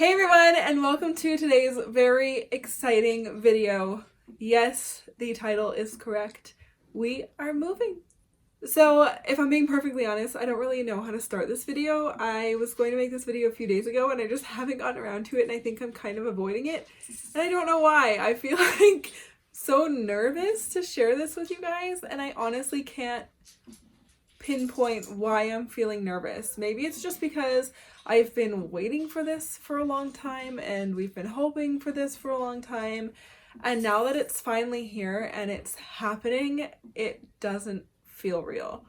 Hey everyone, and welcome to today's very exciting video. Yes, the title is correct. We are moving. So if I'm being perfectly honest, I don't really know how to start this video. I was going to make this video a few days ago and I just haven't gotten around to it, and I think I'm kind of avoiding it. And I don't know why. I feel like so nervous to share this with you guys, and I honestly can't pinpoint why I'm feeling nervous. Maybe it's just because I've been waiting for this for a long time and we've been hoping for this for a long time, and now that it's finally here and it's happening, it doesn't feel real,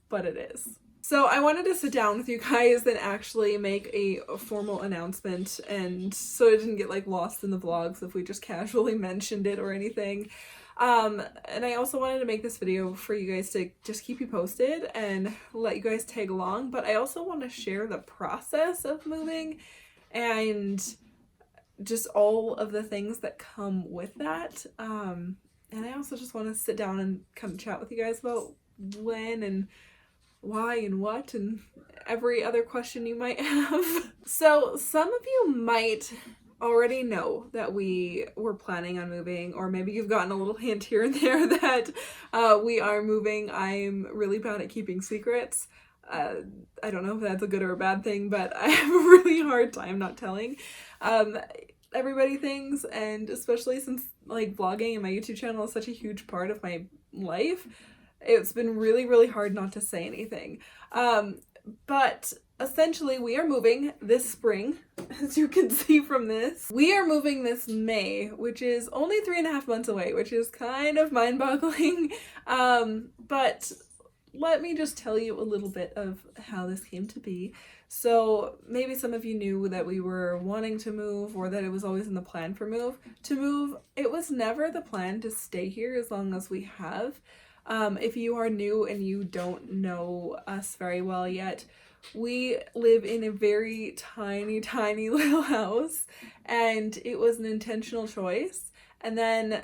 but it is. So I wanted to sit down with you guys and actually make a formal announcement, and so it didn't get like lost in the vlogs if we just casually mentioned it or anything. And I also wanted to make this video for you guys to just keep you posted and let you guys tag along, but I also want to share the process of moving and just all of the things that come with that. And I also just want to sit down and kind of chat with you guys about when and why and what and every other question you might have. So some of you might already know that we were planning on moving, or maybe you've gotten a little hint here and there that we are moving. I'm really bad at keeping secrets. I don't know if that's a good or a bad thing, but I have a really hard time not telling everybody things, and especially since like vlogging and my YouTube channel is such a huge part of my life, it's been really hard not to say anything. But essentially we are moving this spring, as you can see from this. We are moving this May, which is only 3.5 months away, which is kind of mind-boggling. But let me just tell you a little bit of how this came to be. So maybe some of you knew that we were wanting to move, or that it was always in the plan to move. It was never the plan to stay here as long as we have. If you are new and you don't know us very well yet, we live in a very tiny little house, and it was an intentional choice. And then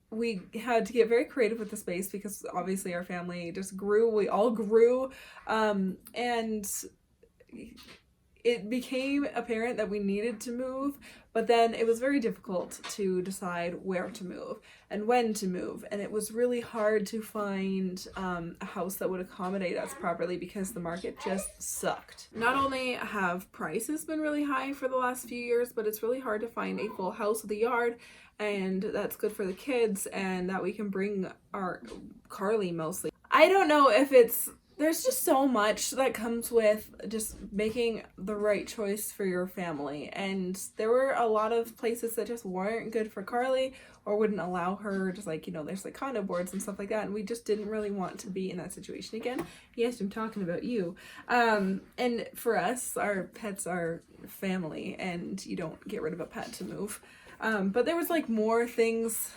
we had to get very creative with the space because obviously our family just grew. We all grew, and it became apparent that we needed to move, but then it was very difficult to decide where to move and when to move, and it was really hard to find a house that would accommodate us properly because the market just sucked. Not only have prices been really high for the last few years, but it's really hard to find a full house with a yard, and that's good for the kids and that we can bring our Carly mostly. I don't know if there's just so much that comes with just making the right choice for your family, and there were a lot of places that just weren't good for Carly or wouldn't allow her, just like, you know, there's like condo boards and stuff like that, and we just didn't really want to be in that situation again. Yes, I'm talking about you. And for us, our pets are family, and you don't get rid of a pet to move. But there was like more things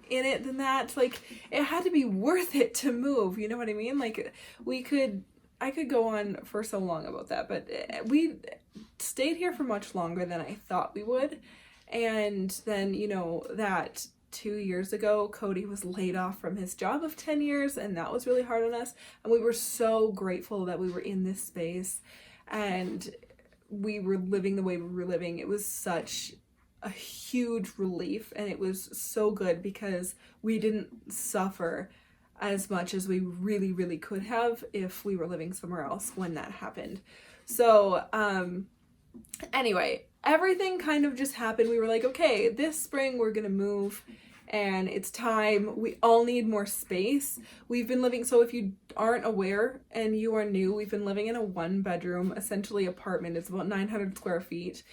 in it than that. Like, it had to be worth it to move, you know what I mean? Like, I could go on for so long about that, but we stayed here for much longer than I thought we would. And then, you know, that 2 years ago, Cody was laid off from his job of 10 years, and that was really hard on us, and we were so grateful that we were in this space and we were living the way we were living. It was such a huge relief, and it was so good because we didn't suffer as much as we really could have if we were living somewhere else when that happened. So anyway, everything kind of just happened. We were like, okay, this spring we're gonna move and it's time. We all need more space. We've been living, so if you aren't aware and you are new, we've been living in a 1-bedroom, essentially apartment. It's about 900 square feet.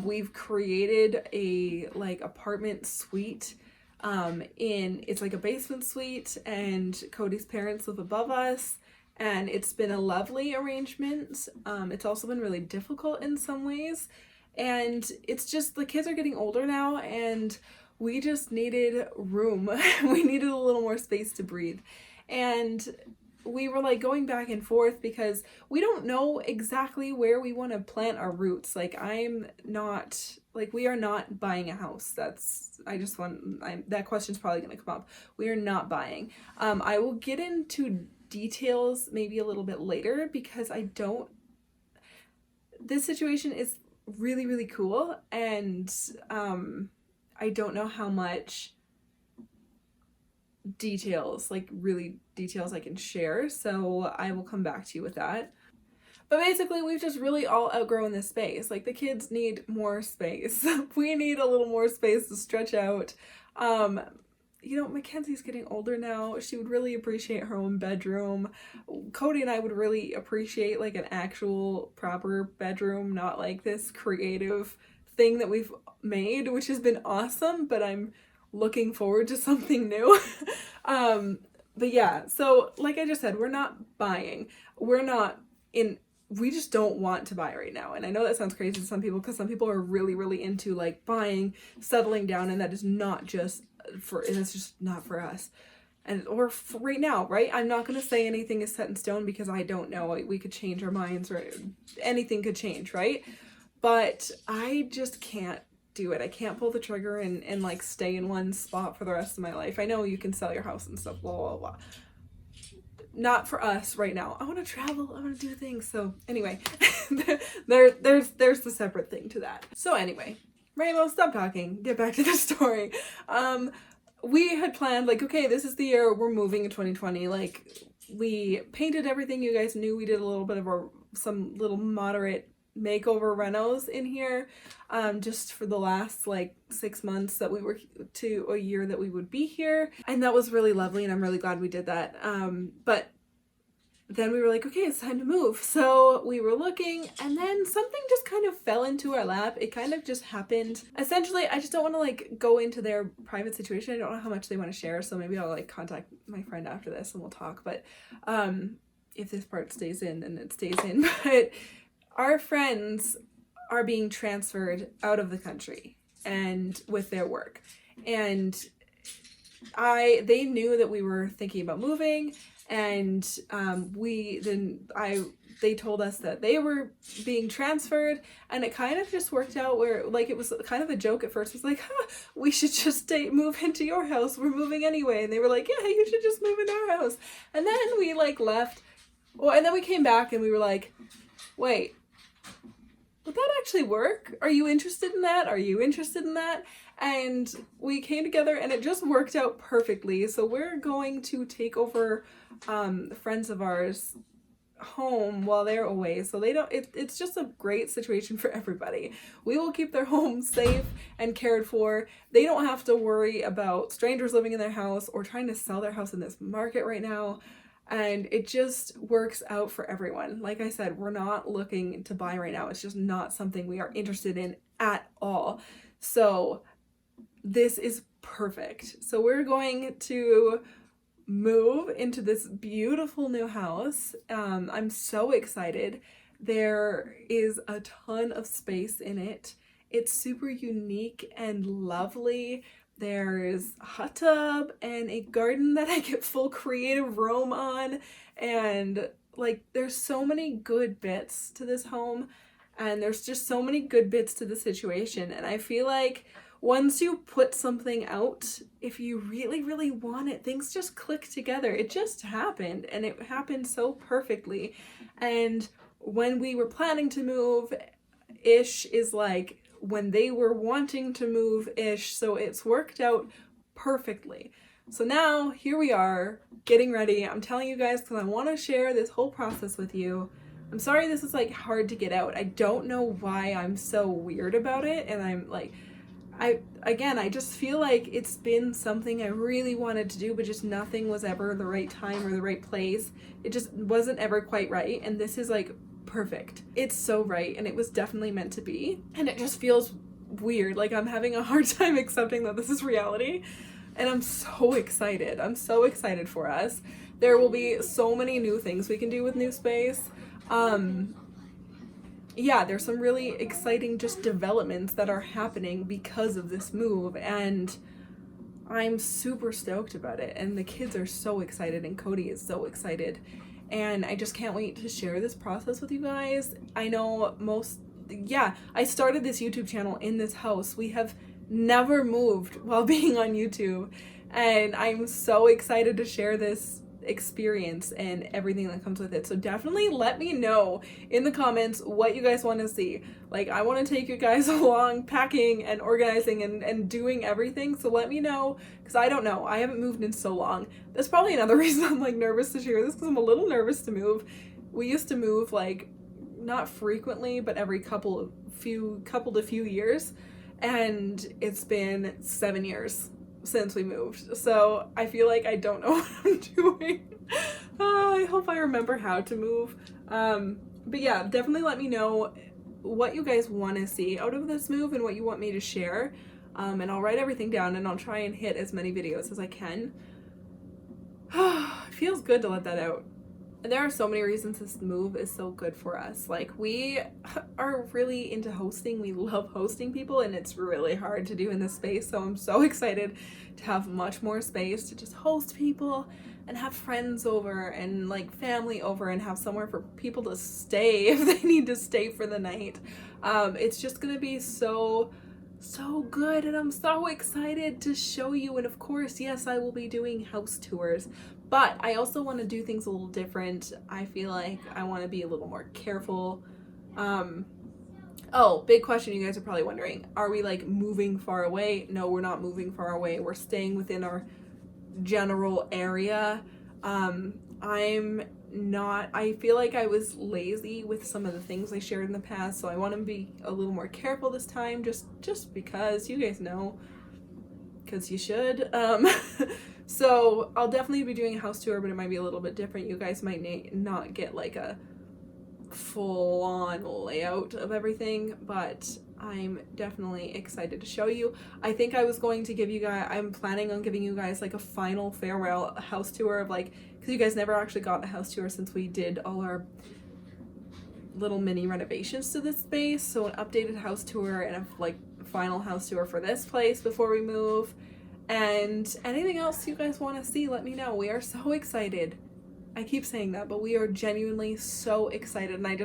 We've created a like apartment suite. It's like a basement suite, and Cody's parents live above us, and it's been a lovely arrangement. It's also been really difficult in some ways, and it's just the kids are getting older now, and we just needed room. We needed a little more space to breathe, and we were like going back and forth because we don't know exactly where we want to plant our roots. Like, we are not buying a house. That question's probably going to come up. We are not buying. I will get into details maybe a little bit later because this situation is really, really cool, and I don't know how much details, like really details I can share, so I will come back to you with that. But basically, we've just really all outgrown this space. Like, the kids need more space. We need a little more space to stretch out. You know, Mackenzie's getting older now. She would really appreciate her own bedroom. Cody and I would really appreciate like an actual proper bedroom, not like this creative thing that we've made, which has been awesome, but I'm looking forward to something new. But yeah, so like I just said, we're not buying. We just don't want to buy right now. And I know that sounds crazy to some people, because some people are really, really into like buying, settling down, and that is not just it's just not for us. Or for right now, right? I'm not going to say anything is set in stone, because I don't know. We could change our minds, or anything could change, right? But I just can't do it. I can't pull the trigger and like stay in one spot for the rest of my life. I know you can sell your house and stuff, blah, blah, blah. Not for us right now. I want to travel. I want to do things. So anyway, there's the separate thing to that. So anyway, Rainbow, stop talking. Get back to the story. We had planned like, okay, this is the year we're moving in 2020. Like, we painted everything. You guys knew we did a little bit of some little moderate makeover renos in here, just for the last like 6 months that we were to a year that we would be here, and that was really lovely, and I'm really glad we did that. But then we were like, okay, it's time to move. So we were looking, and then something just kind of fell into our lap. It kind of just happened. Essentially, I just don't want to like go into their private situation. I don't know how much they want to share, so maybe I'll like contact my friend after this and we'll talk. But if this part stays in, then it stays in. But our friends are being transferred out of the country and with their work. And they knew that we were thinking about moving, and they told us that they were being transferred, and it kind of just worked out where like it was kind of a joke at first. It was like, we should just move into your house. We're moving anyway. And they were like, yeah, you should just move into our house. And then we like left. Well, and then we came back and we were like, wait, would that actually work? Are you interested in that? Are you interested in that? And we came together and it just worked out perfectly. So we're going to take over friends of ours home while they're away, so they don't it's just a great situation for everybody. We will keep their home safe and cared for. They don't have to worry about strangers living in their house or trying to sell their house in this market right now. And it just works out for everyone. Like I said, we're not looking to buy right now. It's just not something we are interested in at all. So this is perfect. So we're going to move into this beautiful new house. I'm so excited. There is a ton of space in it. It's super unique and lovely. There's a hot tub and a garden that I get full creative roam on, and like there's so many good bits to this home, and there's just so many good bits to the situation. And I feel like once you put something out, if you really, really want it, things just click together. It just happened, and it happened so perfectly. And when we were planning to move, ish is like when they were wanting to move ish. So it's worked out perfectly. So now here we are getting ready. I'm telling you guys because I want to share this whole process with you. I'm sorry this is like hard to get out. I don't know why I'm so weird about it. And I'm like, I just feel like it's been something I really wanted to do, but just nothing was ever the right time or the right place. It just wasn't ever quite right. And this is like perfect. It's so right, and it was definitely meant to be. And it just feels weird. Like I'm having a hard time accepting that this is reality. And I'm so excited. I'm so excited for us. There will be so many new things we can do with new space. Yeah, there's some really exciting just developments that are happening because of this move, and I'm super stoked about it. And the kids are so excited, and Cody is so excited. And I just can't wait to share this process with you guys. I know I started this YouTube channel in this house. We have never moved while being on YouTube. And I'm so excited to share this experience and everything that comes with it. So definitely let me know in the comments what you guys want to see. Like, I want to take you guys along packing and organizing and doing everything. So let me know, because I don't know. I haven't moved in so long. That's probably another reason I'm like nervous to share this, because I'm a little nervous to move. We used to move like not frequently, but every couple to few years. And it's been 7 years since we moved, so I feel like I don't know what I'm doing. I hope I remember how to move. But yeah, definitely let me know what you guys want to see out of this move and what you want me to share, and I'll write everything down and I'll try and hit as many videos as I can. It feels good to let that out. And there are so many reasons this move is so good for us. Like, we are really into hosting. We love hosting people, and it's really hard to do in this space. So I'm so excited to have much more space to just host people and have friends over and like family over and have somewhere for people to stay if they need to stay for the night. It's just gonna be so good, and I'm so excited to show you. And of course, yes, I will be doing house tours, but I also want to do things a little different. I feel like I want to be a little more careful. Oh, big question you guys are probably wondering. Are we like moving far away? No, we're not moving far away. We're staying within our general area. I feel like I was lazy with some of the things I shared in the past, so I want to be a little more careful this time, just because you guys know, because you should. So I'll definitely be doing a house tour, but it might be a little bit different. You guys might not get like a full-on layout of everything, but I'm definitely excited to show you. I think I was going to give you guys, I'm planning on giving you guys like a final farewell house tour of like, because you guys never actually got a house tour since we did all our little mini renovations to this space. So an updated house tour and a like final house tour for this place before we move. And anything else you guys want to see, let me know. We are so excited. I keep saying that, but we are genuinely so excited, and I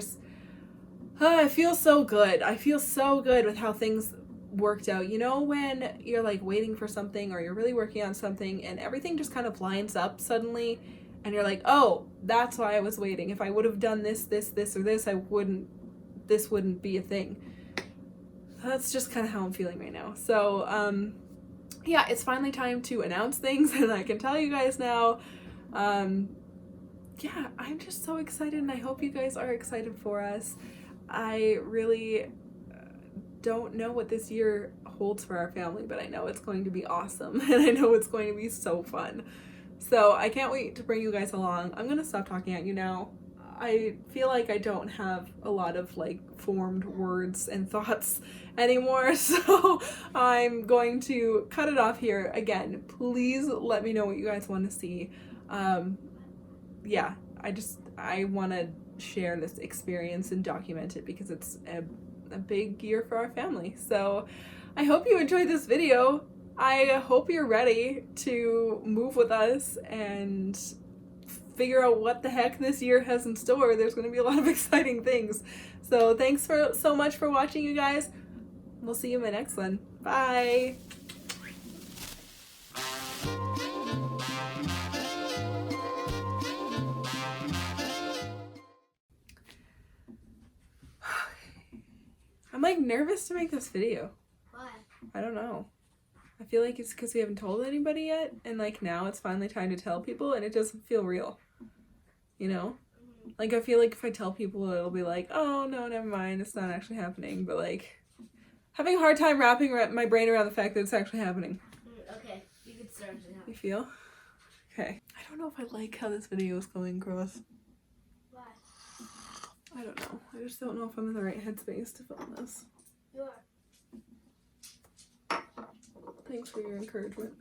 feel so good. I feel so good with how things worked out. You know, when you're like waiting for something or you're really working on something and everything just kind of lines up suddenly, and you're like, oh, that's why I was waiting. If I would have done this, or this, this wouldn't be a thing. That's just kind of how I'm feeling right now. So, yeah, it's finally time to announce things, and I can tell you guys now. Yeah, I'm just so excited, and I hope you guys are excited for us. I really don't know what this year holds for our family, but I know it's going to be awesome, and I know it's going to be so fun. So I can't wait to bring you guys along. I'm gonna stop talking at you now. I feel like I don't have a lot of like formed words and thoughts anymore, so I'm going to cut it off here. Again, please let me know what you guys want to see. Yeah, I want to share this experience and document it because it's a big year for our family. So I hope you enjoyed this video. I hope you're ready to move with us and figure out what the heck this year has in store. There's going to be a lot of exciting things. So thanks so much for watching, you guys. We'll see you in my next one. Bye. I'm like nervous to make this video. Why? I don't know. I feel like it's because we haven't told anybody yet, and like now it's finally time to tell people, and it doesn't feel real. You know? Like, I feel like if I tell people, it'll be like, oh no, never mind, it's not actually happening. But like, having a hard time wrapping my brain around the fact that it's actually happening. Okay, you can start it now. You feel? Okay. I don't know if I like how this video is going across. Why? I don't know. I just don't know if I'm in the right headspace to film this. You are. Thanks for your encouragement.